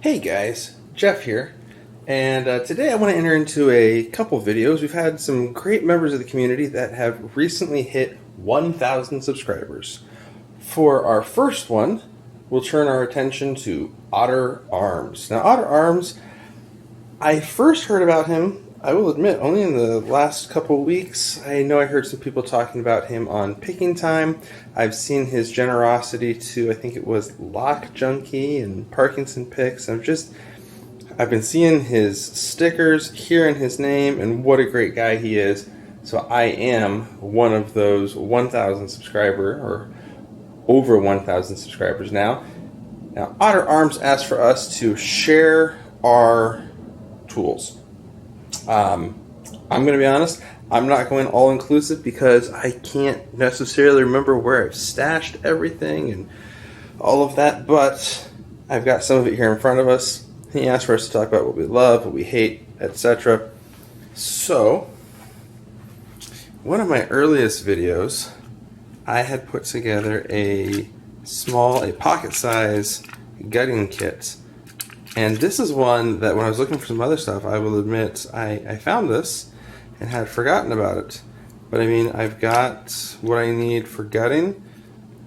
Hey guys, Jeff here, and today I want to enter into a couple videos. We've had some great members of the community that have recently hit 1,000 subscribers. For our first one, we'll turn our attention to Otter Arms. Now, Otter Arms, I first heard about him, I will admit, only in the last couple weeks. I know I heard some people talking about him on Picking Time. I've seen his generosity to, I think it was Lock Junkie and Parkinson Picks. I've been seeing his stickers, hearing his name, and what a great guy he is. So I am one of those 1,000 subscriber, or over 1,000 subscribers now. Now, Otter Arms asked for us to share our tools. I'm going to be honest, I'm not going all-inclusive because I can't necessarily remember where I've stashed everything and all of that, but I've got some of it here in front of us. He asked for us to talk about what we love, what we hate, etc. So, one of my earliest videos, I had put together a pocket-size gutting kit. And this is one that when I was looking for some other stuff, I will admit, I found this and had forgotten about it. But I mean, I've got what I need for gutting.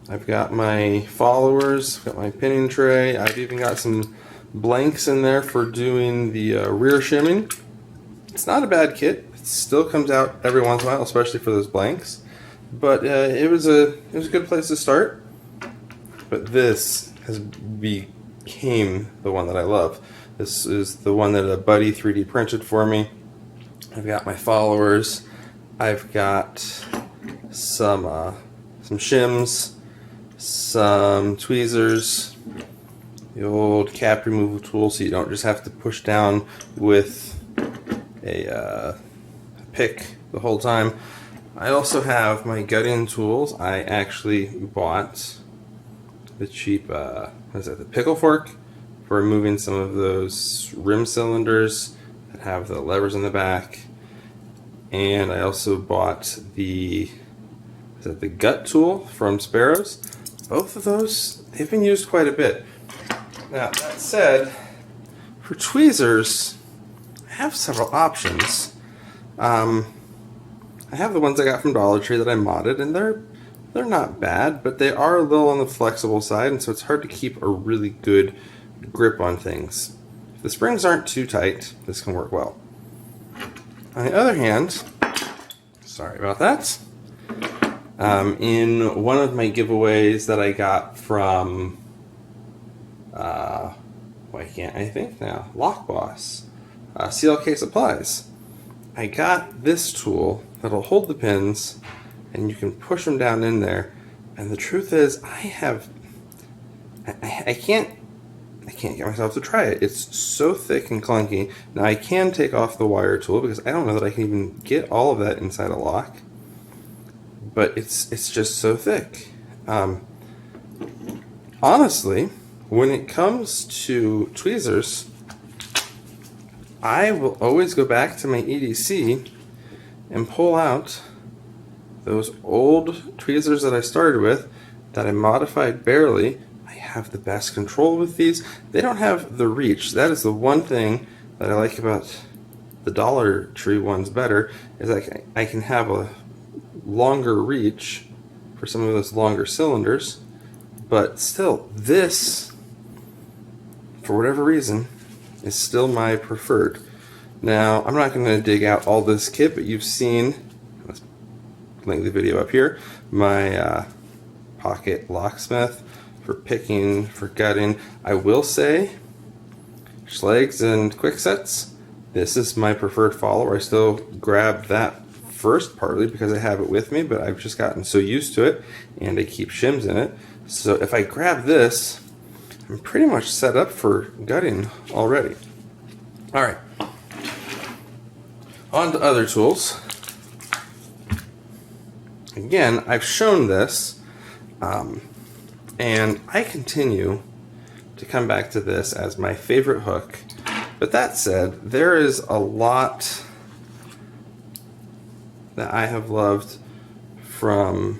I've got my followers, I've got my pinning tray. I've even got some blanks in there for doing the rear shimming. It's not a bad kit. It still comes out every once in a while, especially for those blanks. But it was a good place to start. But this has became the one that I love. This is the one that a buddy 3D printed for me. I've got my followers. I've got some shims, some tweezers, the old cap removal tool so you don't just have to push down with a pick the whole time. I also have my gutting tools. I actually bought the cheap, the pickle fork for removing some of those rim cylinders that have the levers in the back. And I also bought the gut tool from Sparrows. Both of those, they've been used quite a bit. Now, that said, for tweezers, I have several options. I have the ones I got from Dollar Tree that I modded, and they're not bad, but they are a little on the flexible side, and so it's hard to keep a really good grip on things. If the springs aren't too tight, this can work well. On the other hand, sorry about that, in one of my giveaways that I got from, why can't I think now? Lock Boss, CLK Supplies, I got this tool that'll hold the pins and you can push them down in there. And the truth is, I can't get myself to try it. It's so thick and clunky. Now I can take off the wire tool because I don't know that I can even get all of that inside a lock. But it's just so thick. Honestly, when it comes to tweezers, I will always go back to my EDC and pull out those old tweezers that I started with that I modified barely. I have the best control with these. They don't have the reach. That is the one thing that I like about the Dollar Tree ones better, is I can have a longer reach for some of those longer cylinders. But still, this, for whatever reason, is still my preferred. Now, I'm not going to dig out all this kit, but you've seen, let's link the video up here, my pocket locksmith for picking, for gutting. I will say, Schlegs and Quicksets, this is my preferred follower. I still grab that first, partly because I have it with me, but I've just gotten so used to it, and I keep shims in it. So if I grab this, I'm pretty much set up for gutting already. Alright, on to other tools. Again, I've shown this, and I continue to come back to this as my favorite hook. But that said, there is a lot that I have loved from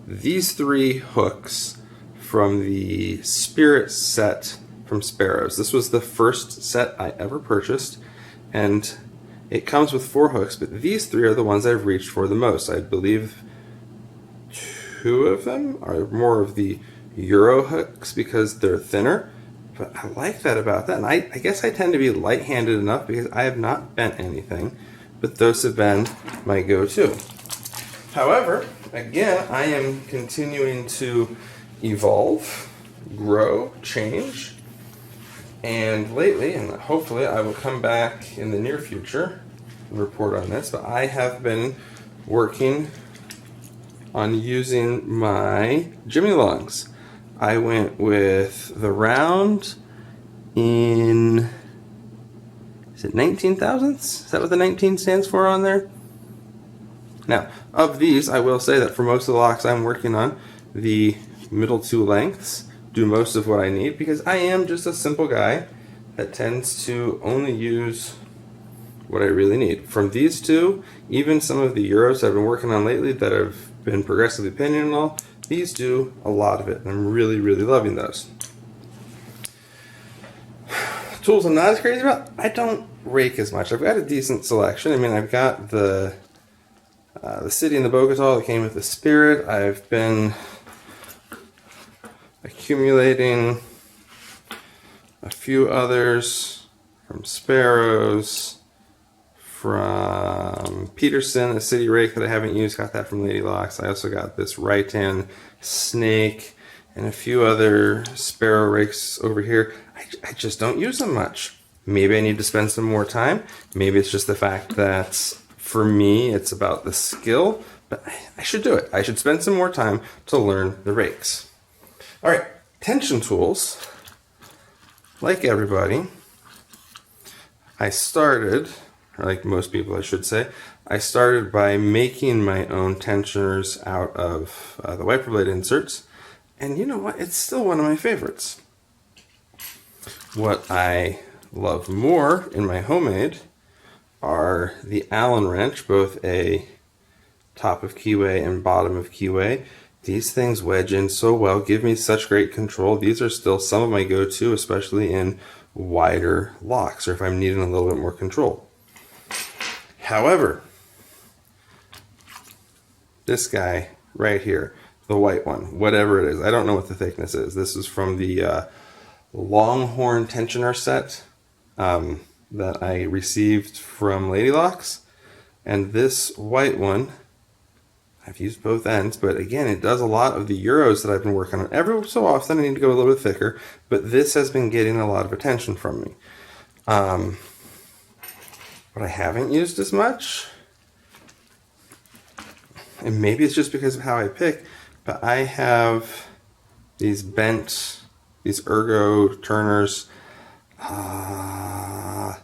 these three hooks from the Spirit set from Sparrows. This was the first set I ever purchased, and it comes with 4 hooks, but these 3 are the ones I've reached for the most. I believe 2 of them are more of the Euro hooks because they're thinner, but I like that about that. And I guess I tend to be light-handed enough because I have not bent anything, but those have been my go-to. However, again, I am continuing to evolve, grow, change, and lately, and hopefully I will come back in the near future and report on this, but I have been working on using my Jimmy Longs. I went with the round in, is it 19 thousandths? Is that what the 19 stands for on there? Now, of these, I will say that for most of the locks I'm working on, the middle 2 lengths do most of what I need because I am just a simple guy that tends to only use what I really need. From these 2, even some of the Euros I've been working on lately that have been progressively pinning and all, these do a lot of it, and I'm really, really loving those. Tools I'm not as crazy about, I don't rake as much. I've got a decent selection. I mean, I've got the City and the Bogota that came with the Spirit. I've been accumulating a few others from Sparrows, from Peterson, a City rake that I haven't used, got that from Lady Locks. I also got this Right-Hand Snake and a few other Sparrow rakes over here. I just don't use them much. Maybe I need to spend some more time. Maybe it's just the fact that for me it's about the skill, but I should do it. I should spend some more time to learn the rakes. All right, tension tools. Like everybody, I started, or like most people I should say, I started by making my own tensioners out of the wiper blade inserts, and you know what, it's still one of my favorites. What I love more in my homemade are the Allen wrench, both a top of keyway and bottom of keyway. These things wedge in so well, give me such great control. These are still some of my go-to, especially in wider locks or if I'm needing a little bit more control. However, this guy right here, the white one, whatever it is, I don't know what the thickness is. This is from the Longhorn tensioner set that I received from Lady Locks. And this white one, I've used both ends, but again, it does a lot of the Euros that I've been working on. Every so often I need to go a little bit thicker, but this has been getting a lot of attention from me. What I haven't used as much, and maybe it's just because of how I pick, but I have these bent, these ergo turners. I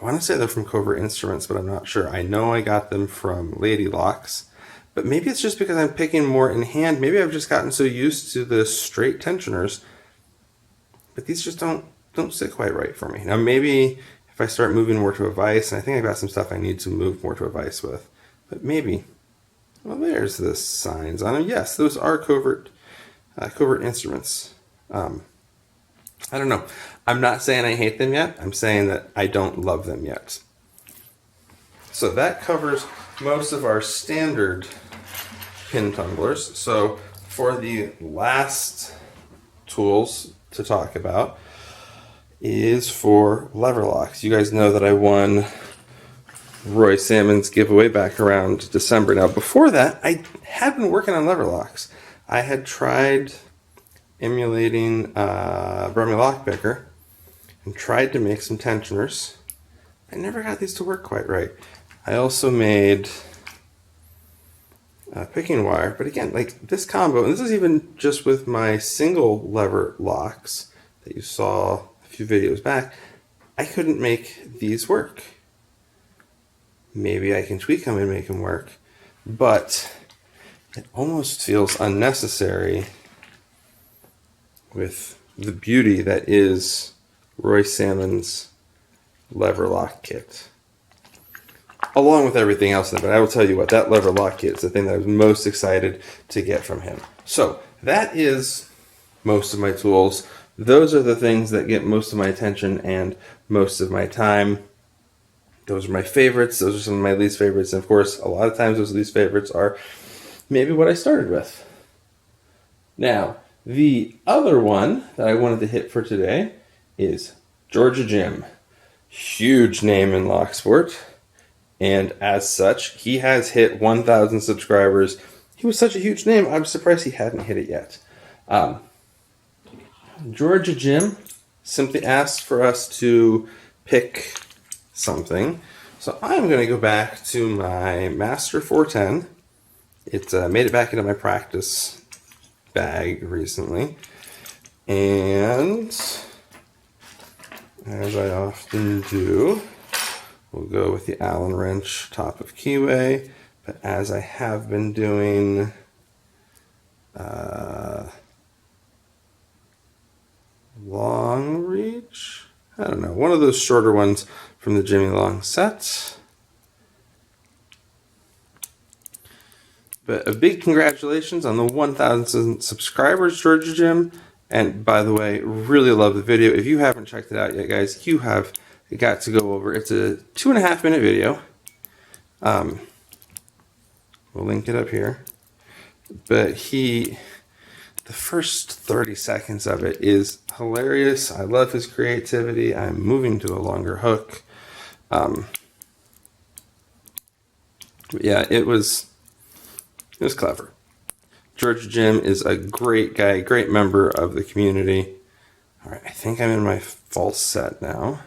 want to say they're from Covert Instruments, but I'm not sure. I know I got them from Lady Locks, but maybe it's just because I'm picking more in hand. Maybe I've just gotten so used to the straight tensioners, but these just don't sit quite right for me. Now maybe if I start moving more to a vise, and I think I've got some stuff I need to move more to a vise with, but maybe. Well, there's the signs on them. Yes, those are Covert Instruments. I don't know. I'm not saying I hate them yet. I'm saying that I don't love them yet. So that covers most of our standard pin tumblers. So for the last tools to talk about is for lever locks. You guys know that I won Roy Salmon's giveaway back around December. Now before that, I had been working on lever locks. I had tried emulating Brummy Lockpicker and tried to make some tensioners. I never got these to work quite right. I also made picking wire, but again, like this combo, and this is even just with my single lever locks that you saw a few videos back, I couldn't make these work. Maybe I can tweak them and make them work, but it almost feels unnecessary with the beauty that is Roy Salmon's lever lock kit. Along with everything else in it, but I will tell you what, that lever lock kit is the thing that I was most excited to get from him. So that is most of my tools those are the things that get most of my attention and most of my time. Those are my favorites. Those are some of my least favorites. And of course, a lot of times those least favorites are maybe what I started with. Now, the other one that I wanted to hit for today is Georgia Jim. Huge name in lock sport. And as such, he has hit 1,000 subscribers. He was such a huge name, I'm surprised he hadn't hit it yet. Georgia Jim simply asked for us to pick something. So I'm going to go back to my Master 410. It made it back into my practice bag recently. And as I often do, we'll go with the Allen wrench top of keyway. But as I have been doing long reach, I don't know, one of those shorter ones from the Jimmy Long set. But a big congratulations on the 1,000 subscribers, Georgia Jim. And by the way, really love the video. If you haven't checked it out yet, guys, you have got to go over. It's a 2.5-minute video. We'll link it up here. But the first 30 seconds of it is hilarious. I love his creativity. I'm moving to a longer hook. But yeah, it was clever. Georgia Jim is a great guy, great member of the community. All right, I think I'm in my false set now.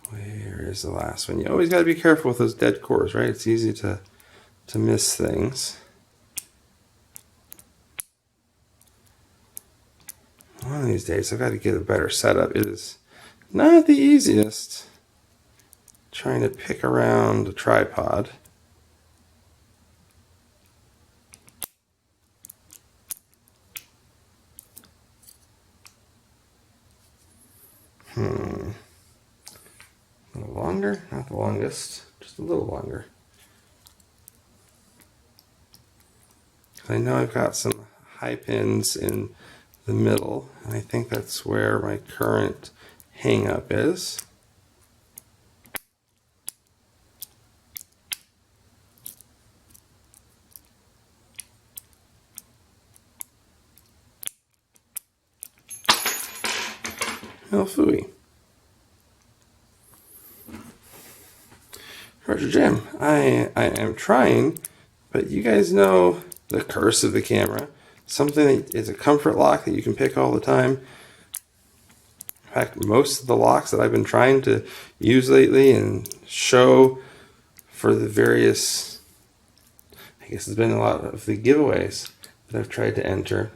Where is the last one? You always got to be careful with those dead cores, right? It's easy to miss things. One of these days, I've got to get a better setup. It is not the easiest trying to pick around a tripod. A little longer, not the longest, just a little longer. I know I've got some high pins in the middle, and I think that's where my current hang up is. Oh, phooey. Georgia Jim, I am trying, but you guys know the curse of the camera. Something that is a comfort lock that you can pick all the time. In fact, most of the locks that I've been trying to use lately and show for the various, I guess it's been a lot of the giveaways that I've tried to enter.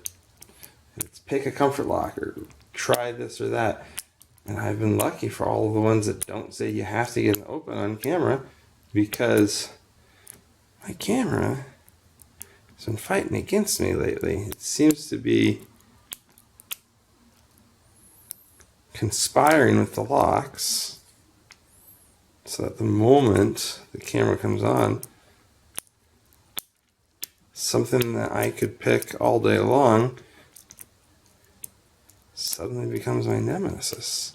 It's pick a comfort lock or try this or that. And I've been lucky for all of the ones that don't say you have to get an open on camera, because my camera has been fighting against me lately. It seems to be conspiring with the locks so that the moment the camera comes on, something that I could pick all day long suddenly becomes my nemesis.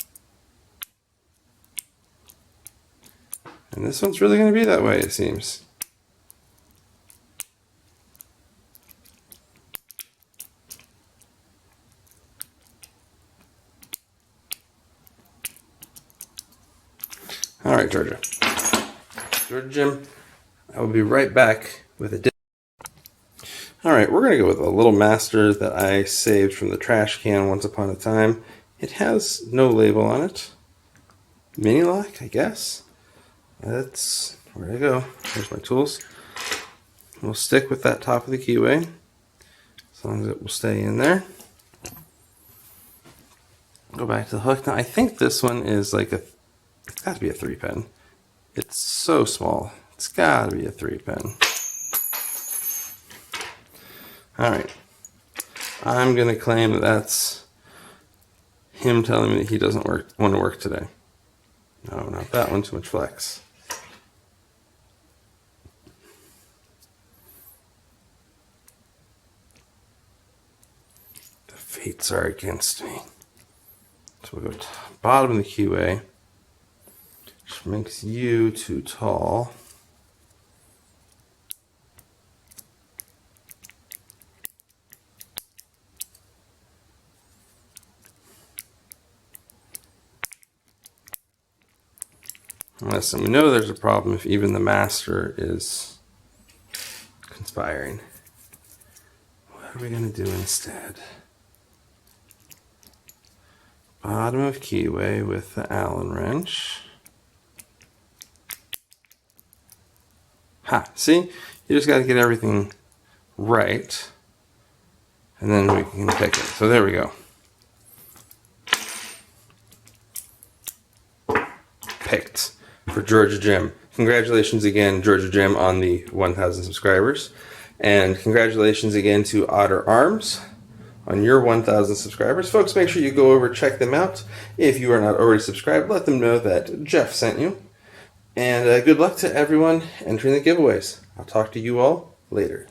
And this one's really going to be that way, it seems. All right, Georgia Jim, I will be right back with a All right, we're going to go with a little master that I saved from the trash can once upon a time. It has no label on it. Mini lock, I guess. That's where I go. There's my tools. We'll stick with that top of the keyway, as long as it will stay in there. Go back to the hook. Now, I think this one is like it's got to be a 3-pin. It's so small. It's got to be a 3-pin. Alright, I'm going to claim that that's him telling me that he doesn't want to work today. No, not that one, too much flex. fates are against me. So we'll go to bottom of the keyway, which makes you too tall. Listen, we know there's a problem if even the master is conspiring. What are we going to do instead? Bottom of keyway with the Allen wrench. Ha! See? You just got to get everything right, and then we can pick it. So there we go. Picked for Georgia Jim. Congratulations again, Georgia Jim, on the 1,000 subscribers. And congratulations again to Otter Arms on your 1,000 subscribers. Folks, make sure you go over, check them out. If you are not already subscribed, let them know that Jeff sent you. And good luck to everyone entering the giveaways. I'll talk to you all later.